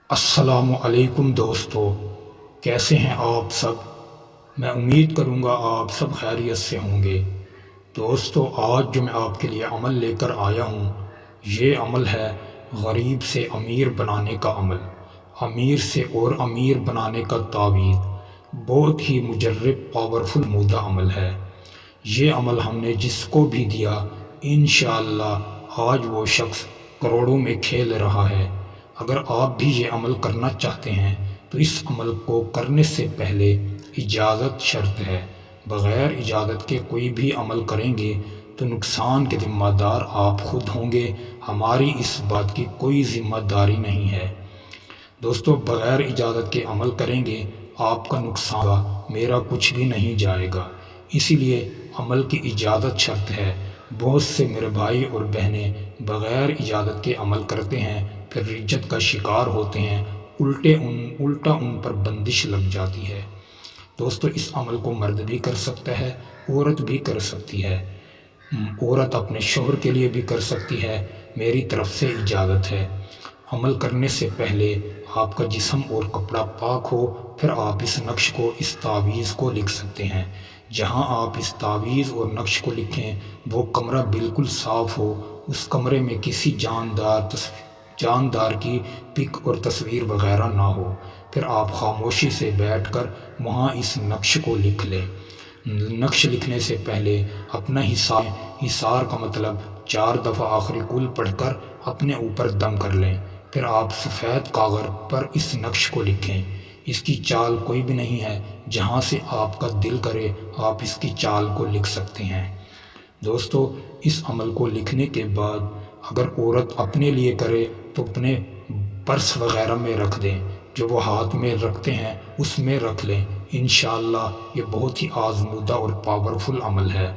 السلام علیکم دوستو، کیسے ہیں آپ سب؟ میں امید کروں گا آپ سب خیریت سے ہوں گے۔ دوستو، آج جو میں آپ کے لیے عمل لے کر آیا ہوں، یہ عمل ہے غریب سے امیر بنانے کا عمل، امیر سے اور امیر بنانے کا تعویذ۔ بہت ہی مجرب پاورفل مودہ عمل ہے۔ یہ عمل ہم نے جس کو بھی دیا، انشاءاللہ آج وہ شخص کروڑوں میں کھیل رہا ہے۔ اگر آپ بھی یہ عمل کرنا چاہتے ہیں تو اس عمل کو کرنے سے پہلے اجازت شرط ہے۔ بغیر اجازت کے کوئی بھی عمل کریں گے تو نقصان کے ذمہ دار آپ خود ہوں گے، ہماری اس بات کی کوئی ذمہ داری نہیں ہے۔ دوستو، بغیر اجازت کے عمل کریں گے آپ کا نقصان ہوگا، میرا کچھ بھی نہیں جائے گا۔ اسی لیے عمل کی اجازت شرط ہے۔ بہت سے میرے بھائی اور بہنیں بغیر اجازت کے عمل کرتے ہیں، پھر رجت کا شکار ہوتے ہیں، الٹا ان پر بندش لگ جاتی ہے۔ دوستو، اس عمل کو مرد بھی کر سکتا ہے، عورت بھی کر سکتی ہے۔ عورت اپنے شوہر کے لیے بھی کر سکتی ہے، میری طرف سے اجازت ہے۔ عمل کرنے سے پہلے آپ کا جسم اور کپڑا پاک ہو، پھر آپ اس نقش کو، اس تعویذ کو لکھ سکتے ہیں۔ جہاں آپ اس تعویذ اور نقش کو لکھیں وہ کمرہ بالکل صاف ہو، اس کمرے میں کسی جاندار کی پک اور تصویر وغیرہ نہ ہو۔ پھر آپ خاموشی سے بیٹھ کر وہاں اس نقش کو لکھ لیں۔ نقش لکھنے سے پہلے اپنا حصار کا مطلب 4 دفعہ آخری کل پڑھ کر اپنے اوپر دم کر لیں۔ پھر آپ سفید کاغذ پر اس نقش کو لکھیں۔ اس کی چال کوئی بھی نہیں ہے، جہاں سے آپ کا دل کرے آپ اس کی چال کو لکھ سکتے ہیں۔ دوستو، اس عمل کو لکھنے کے بعد اگر عورت اپنے لیے کرے تو اپنے پرس وغیرہ میں رکھ دیں، جو وہ ہاتھ میں رکھتے ہیں اس میں رکھ لیں۔ انشاءاللہ یہ بہت ہی آزمودہ اور پاورفل عمل ہے۔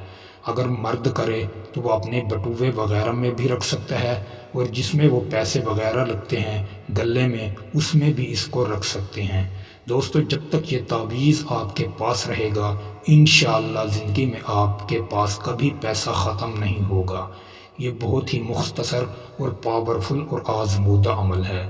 اگر مرد کرے تو وہ اپنے بٹوے وغیرہ میں بھی رکھ سکتا ہے، اور جس میں وہ پیسے وغیرہ رکھتے ہیں گلے میں، اس میں بھی اس کو رکھ سکتے ہیں۔ دوستو، جب تک یہ تعویذ آپ کے پاس رہے گا، انشاءاللہ زندگی میں آپ کے پاس کبھی پیسہ ختم نہیں ہوگا۔ یہ بہت ہی مختصر اور پاورفل اور آزمودہ عمل ہے۔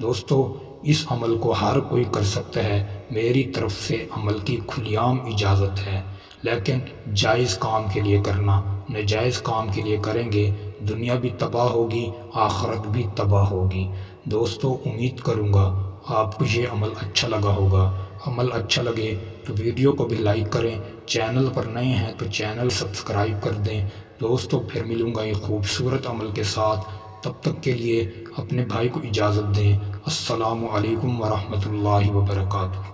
دوستو، اس عمل کو ہر کوئی کر سکتا ہے، میری طرف سے عمل کی کھلی عام اجازت ہے، لیکن جائز کام کے لیے کرنا، ناجائز کام کے لیے کریں گے دنیا بھی تباہ ہوگی، آخرت بھی تباہ ہوگی۔ دوستو، امید کروں گا آپ کو یہ عمل اچھا لگا ہوگا۔ عمل اچھا لگے تو ویڈیو کو بھی لائک کریں، چینل پر نئے ہیں تو چینل سبسکرائب کر دیں۔ دوستو، پھر ملوں گا ایک خوبصورت عمل کے ساتھ، تب تک کے لیے اپنے بھائی کو اجازت دیں۔ السلام علیکم ورحمۃ اللہ وبرکاتہ۔